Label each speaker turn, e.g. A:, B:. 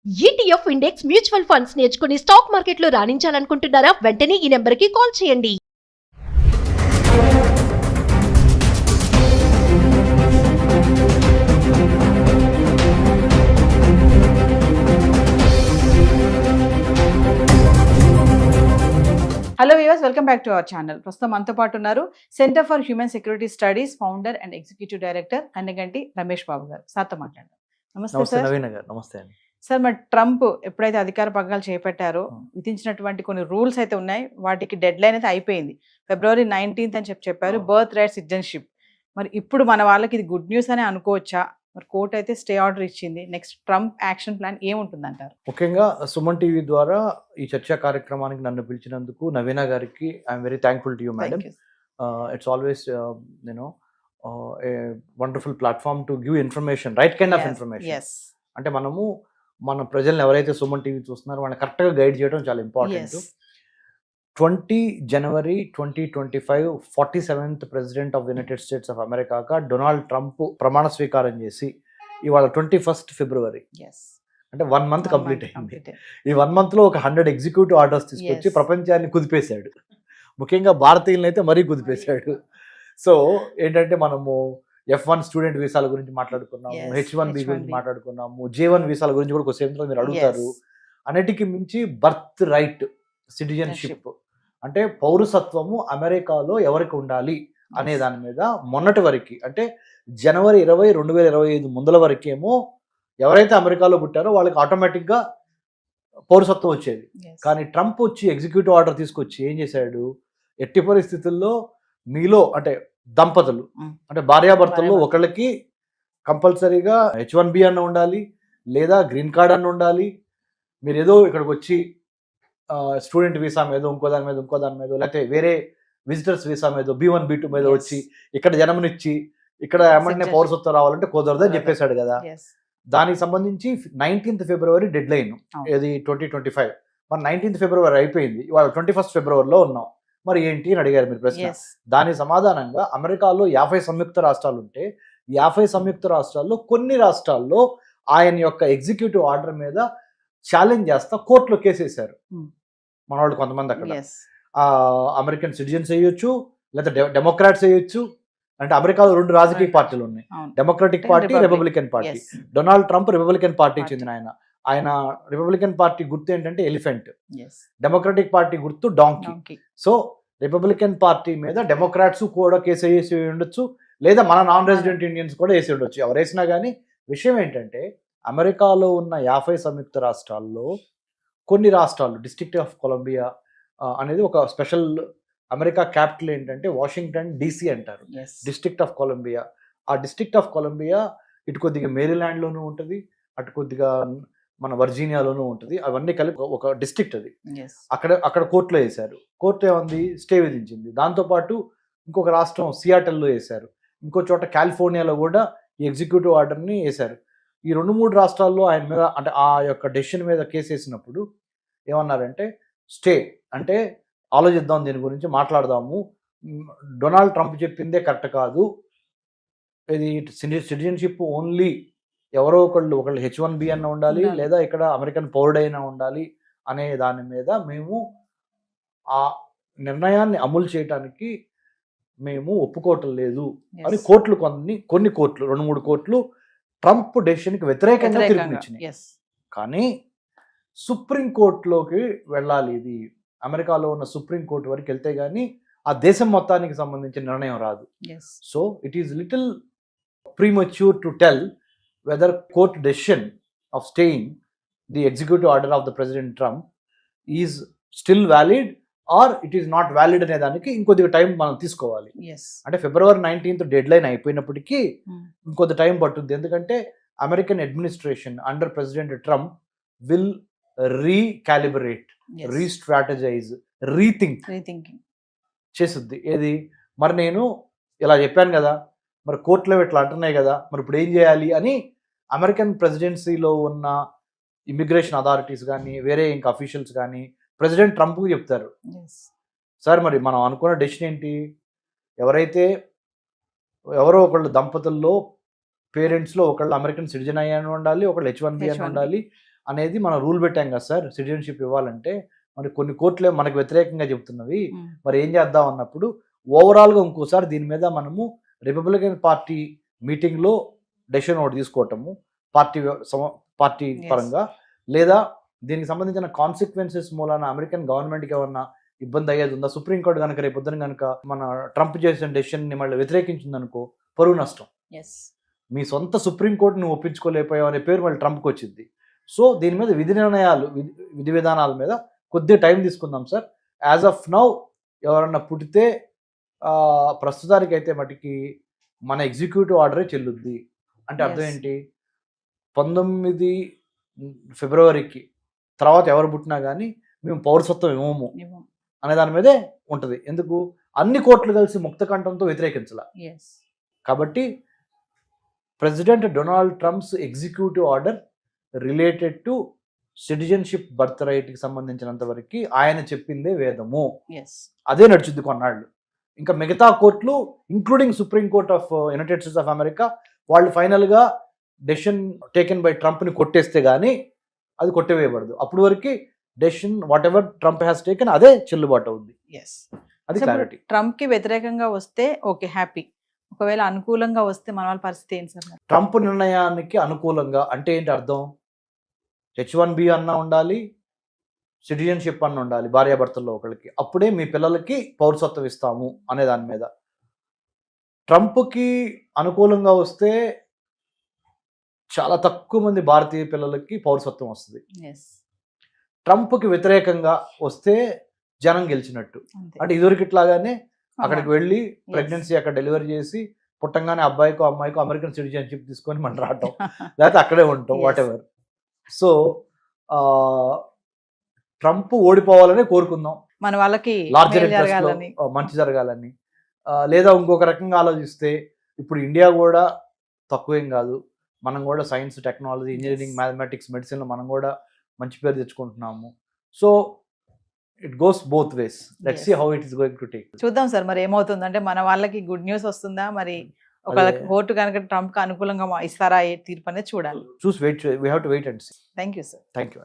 A: ETF index mutual funds నేర్చుకుని stock మార్కెట్లో రాణించాలనుకుంటున్నారా? వెంటనే ఈ నెంబర్కి కాల్ చేయండి.
B: Hello viewers, welcome back to our channel. ప్రస్తుతం మనతో పాటు ఉన్నారు centre for human security studies founder and executive director Kanneganti Ramesh Babu garu. సార్తో మాట్లాడదాం. నమస్తే
C: నమస్తే
B: సార్.
C: నవీన్ గారు. నమస్తే అండి.
B: సార్, మరి ట్రంప్ ఎప్పుడైతే అధికార పగ్గాలు చేపట్టారో విధించినటువంటి కొన్ని రూల్స్ అయితే ఉన్నాయి. వాటికి డెడ్ లైన్ అయితే అయిపోయింది. February 19th అని చెప్పారు. Birth right citizenship. మరి ఇప్పుడు మన వాళ్ళకి ఇది గుడ్ న్యూస్ అని అనుకోవచ్చా? మరి కోర్టు అయితే స్టే ఆర్డర్ ఇచ్చింది. నెక్స్ట్ ట్రంప్ యాక్షన్ ప్లాన్ ఏముంటుందంటారు?
C: ముఖ్యంగా సుమన్ టీవీ ద్వారా ఈ చర్చా కార్యక్రమానికి నన్ను పిలిచినందుకు నవీన గారికి I'm very thankful to you madam. It's always a wonderful platform to give information, right kind of information. అంటే మనము మన ప్రజలను ఎవరైతే సుమన్ టీవీ చూస్తున్నారో వాళ్ళని కరెక్ట్గా గైడ్ చేయడం చాలా important. 20 January 2025 47th president of united states of అమెరికాగా డొనాల్డ్ ట్రంప్ ప్రమాణ స్వీకారం చేసి ఇవాళ 21st February, అంటే 1 month కంప్లీట్ అయింది. ఈ 1 month లో ఒక 100 ఎగ్జిక్యూటివ్ ఆర్డర్స్ తీసుకొచ్చి ప్రపంచాన్ని కుదిపేశాడు. ముఖ్యంగా భారతీయులను అయితే మరీ కుదిపేశాడు. సో ఏంటంటే మనము F1 స్టూడెంట్ వీసాల గురించి మాట్లాడుకున్నాము, H1B గురించి మాట్లాడుకున్నాము, J1 వీసాల గురించి కూడా కొంచెం మీరు అడుగుతారు. అన్నిటికీ మించి బర్త్ రైట్ సిటిజన్షిప్ అంటే పౌరసత్వము అమెరికాలో ఎవరికి ఉండాలి అనే దాని మీద మొన్నటి వరకు, అంటే January 20, 2025 ముందల వరకేమో ఎవరైతే అమెరికాలో పుట్టారో వాళ్ళకి ఆటోమేటిక్గా పౌరసత్వం వచ్చేది. కానీ ట్రంప్ వచ్చి ఎగ్జిక్యూటివ్ ఆర్డర్ తీసుకొచ్చి ఏం చేశాడు, ఎట్టి పరిస్థితుల్లో మీలో అంటే దంపతులు అంటే భార్యాభర్తల్లో ఒకళ్ళకి కంపల్సరీగా H1B అన్న ఉండాలి, లేదా గ్రీన్ కార్డ్ అన్న ఉండాలి. మీరు ఏదో ఇక్కడికి వచ్చి స్టూడెంట్ వీసా మీద ఇంకో దాని మీద లేకపోతే వేరే విజిటర్స్ వీసా మీద B1 B2 మీద వచ్చి ఇక్కడ జన్మనిచ్చి ఇక్కడ ఏమంటే పౌరసత్వం రావాలంటే కుదరదని చెప్పేశాడు కదా. దానికి సంబంధించి 19th February డెడ్ లైన్, ఇది 2025. మరి 19th February అయిపోయింది, ఇవాళ 21st February ఉన్నాం. మరి ఏంటి అని అడిగారు మీరు ప్రశ్న. దాని సమాధానంగా అమెరికాలో 50 సంయుక్త రాష్ట్రాలు ఉంటే 50 సంయుక్త రాష్ట్రాల్లో కొన్ని రాష్ట్రాల్లో ఆయన యొక్క ఎగ్జిక్యూటివ్ ఆర్డర్ మీద ఛాలెంజ్ చేస్తా కోర్టులో కేసేశారు మన వాళ్ళు కొంతమంది. అక్కడ అమెరికన్ సిటిజన్స్ వేయొచ్చు, లేదా డెమోక్రాట్స్ వేయొచ్చు. అంటే అమెరికాలో 2 రాజకీయ పార్టీలు ఉన్నాయి, democratic party, Republican party. Donald Trump Republican పార్టీకి చెందిన ఆయన రిపబ్లికన్ పార్టీ గుర్తు ఏంటంటే ఎలిఫెంట్, డెమోక్రటిక్ పార్టీ గుర్తు డాంకీ. సో రిపబ్లికన్ పార్టీ మీద డెమోక్రాట్స్ కూడా కేసు వేసి ఉండొచ్చు, లేదా మన నాన్ రెసిడెంట్ ఇండియన్స్ కూడా వేసి ఉండొచ్చు. ఎవరు వేసినా కానీ విషయం ఏంటంటే అమెరికాలో ఉన్న 50 సంయుక్త రాష్ట్రాల్లో కొన్ని రాష్ట్రాలు, డిస్ట్రిక్ట్ ఆఫ్ కొలంబియా అనేది ఒక స్పెషల్, అమెరికా క్యాపిటల్ ఏంటంటే వాషింగ్టన్ DC అంటారు, డిస్ట్రిక్ట్ ఆఫ్ కొలంబియా. ఆ డిస్ట్రిక్ట్ ఆఫ్ కొలంబియా ఇటు కొద్దిగా మేరీల్యాండ్లోనూ ఉంటుంది, అటు కొద్దిగా మన వర్జీనియాలోనూ ఉంటుంది. అవన్నీ కలిపి ఒక డిస్ట్రిక్ట్ అది. అక్కడ కోర్టులో వేశారు. కోర్టు ఏమంది, స్టే విధించింది. దాంతోపాటు ఇంకొక రాష్ట్రం సియాటల్లో వేశారు, ఇంకో చోట కాలిఫోర్నియాలో కూడా ఈ ఎగ్జిక్యూటివ్ ఆర్డర్ని వేశారు. ఈ 2-3 రాష్ట్రాల్లో ఆయన మీద అంటే ఆ యొక్క డెసిషన్ మీద కేసు వేసినప్పుడు ఏమన్నారంటే స్టే అంటే ఆలోచిద్దాం, దీని గురించి మాట్లాడదాము, డొనాల్డ్ ట్రంప్ చెప్పిందే కరెక్ట్ కాదు, ఇది సిటిజన్షిప్ ఓన్లీ ఎవరో ఒకళ్ళు H1B అన్న ఉండాలి, లేదా ఇక్కడ అమెరికన్ పౌరుడైనా ఉండాలి అనే దాని మీద మేము ఆ నిర్ణయాన్ని అమలు చేయడానికి మేము ఒప్పుకోవటం లేదు అని కోర్టులు కొన్ని కోర్టులు 2-3 కోర్టులు ట్రంప్ డెసిషన్కి వ్యతిరేకంగా తీర్పునిచ్చినాయి. కానీ సుప్రీంకోర్టులోకి వెళ్ళాలి, ఇది అమెరికాలో ఉన్న సుప్రీంకోర్టు వరకు వెళ్తే కానీ ఆ దేశం మొత్తానికి సంబంధించిన నిర్ణయం రాదు. So it is little premature to tell whether court decision of staying the executive order of the President Trump is still valid or it is not valid అనే దానికి ఇంకొద్దిగా టైం మనం తీసుకోవాలి. అంటే February 19th డెడ్ లైన్ అయిపోయినప్పటికీ ఇంకొద్ది time పట్టుద్ది. ఎందుకంటే American administration under president Trump will recalibrate, restrategise, rethinking చేస్తుంది. ఏది మరి నేను ఇలా చెప్పాను కదా, మరి కోర్టులో ఇట్లా అంటున్నాయి కదా, మరి ఇప్పుడు ఏం చేయాలి అని అమెరికన్ ప్రెసిడెన్సీలో ఉన్న ఇమిగ్రేషన్ అథారిటీస్ కానీ వేరే ఇంకా అఫీషియల్స్ కానీ ప్రెసిడెంట్ ట్రంప్కి చెప్తారు, సార్ మరి మనం అనుకున్న డెసిషన్ ఏంటి, ఎవరో ఒకళ్ళు దంపతుల్లో పేరెంట్స్లో ఒకళ్ళు అమెరికన్ సిటిజన్ అయ్యాను ఉండాలి, ఒకళ్ళు H1B అని ఉండాలి, అనేది మనం రూల్ పెట్టాం కదా సార్ సిటిజన్షిప్ ఇవ్వాలంటే, మరి కొన్ని కోర్టులే మనకు వ్యతిరేకంగా చెబుతున్నవి, మరి ఏం చేద్దాం అన్నప్పుడు ఓవరాల్గా ఇంకోసారి దీని మీద మనము రిపబ్లికన్ పార్టీ మీటింగ్లో డెసిషన్ ఒకటి తీసుకోవటము పార్టీ పరంగా, లేదా దీనికి సంబంధించిన కాన్సిక్వెన్సెస్ మూలాన అమెరికన్ గవర్నమెంట్కి ఏమన్నా ఇబ్బంది అయ్యేది ఉందా, సుప్రీంకోర్టు కనుక రేపు పొద్దున కనుక మన ట్రంప్ చేసిన డెసిషన్ని మళ్ళీ వ్యతిరేకించిందనుకో పరువు నష్టం. మీ సొంత సుప్రీంకోర్టును ఒప్పించుకోలేకపోయావు అనే పేరు మళ్ళీ ట్రంప్కి వచ్చింది. సో దీని మీద విధి విధానాల మీద కొద్దిగా టైం తీసుకుందాం సార్. యాజ్ ఆఫ్ నౌ ఎవరన్నా పుట్టితే ప్రస్తుతానికి అయితే మటుకి మన ఎగ్జిక్యూటివ్ ఆర్డరే చెల్లుద్ది. అంటే అర్థం ఏంటి, 19 ఫిబ్రవరికి తర్వాత ఎవరు పుట్టినా కానీ మేము పౌరసత్వం ఇవ్వము అనే దాని మీదే ఉంటుంది. ఎందుకు, అన్ని కోర్టులు కలిసి ముక్త కంఠంతో వ్యతిరేకించాల. కాబట్టి president Donald Trump's executive order related to citizenship birth రైట్కి సంబంధించినంత వరకు ఆయన చెప్పిందే వేదము, అదే నడుచుద్ది కొన్నాళ్ళు. ఇంకా మిగతా కోర్టులు including supreme court of united states of America వాళ్ళు ఫైనల్గా డెసిషన్ టేకెన్ బై ట్రంప్ని కొట్టేస్తే కానీ అది కొట్టివేయబడదు. అప్పుడు వరకు decision what ever Trump has taken అదే చెల్లుబాటు అవుద్ది. అది క్లారిటీ.
B: ట్రంప్కి వ్యతిరేకంగా వస్తే ఓకే హ్యాపీ, ఒకవేళ అనుకూలంగా వస్తే మన వాళ్ళ పరిస్థితి ఏంటి సార్?
C: ట్రంప్ నిర్ణయానికి అనుకూలంగా అంటే ఏంటి అర్థం, H1B అన్న ఉండాలి, సిటిజన్షిప్ అన్న ఉండాలి భార్యాభర్తల్లో ఒకరికి, అప్పుడే మీ పిల్లలకి పౌరసత్వం ఇస్తాము అనే దాని మీద. ట్రంప్కి అనుకూలంగా వస్తే చాలా తక్కువ మంది భారతీయ పిల్లలకి పౌరసత్వం వస్తుంది. ట్రంప్కి వ్యతిరేకంగా వస్తే జనం గెలిచినట్టు. అంటే ఇదివరకిట్లాగానే అక్కడికి వెళ్ళి ప్రెగ్నెన్సీ అక్కడ డెలివరీ చేసి పుట్టంగానే అబ్బాయికో అమ్మాయికో అమెరికన్ సిటిజన్షిప్ తీసుకొని మనం రావటం, లేకపోతే అక్కడే ఉంటాం, వాట్ ఎవర్. సో ట్రంప్ ఓడిపోవాలని కోరుకుందాం,
B: మన వాళ్ళకి
C: లార్జర్ ఇంట్రెస్ట్ మంచి జరగాలని. లేదా ఇంకొక రకంగా ఆలోచిస్తే ఇప్పుడు ఇండియా కూడా తక్కువేం కాదు, మనం కూడా సైన్స్, టెక్నాలజీ, ఇంజనీరింగ్, మ్యాథమెటిక్స్, మెడిసిన్లో మనం కూడా మంచి పేరు తెచ్చుకుంటున్నాము. So it goes both ways. Let's see how it is going to take.
B: చూద్దాం సార్ మరి ఏమవుతుంది. అంటే మన వాళ్ళకి గుడ్ న్యూస్ వస్తుందా, మరి ఒక ఓటు కనుక ట్రంప్ కి అనుకూలంగా ఇస్తారా తీర్పు అనేది చూడాలి.
C: చూసి wait, we have to wait and see.
B: Thank you sir.
C: Thank you.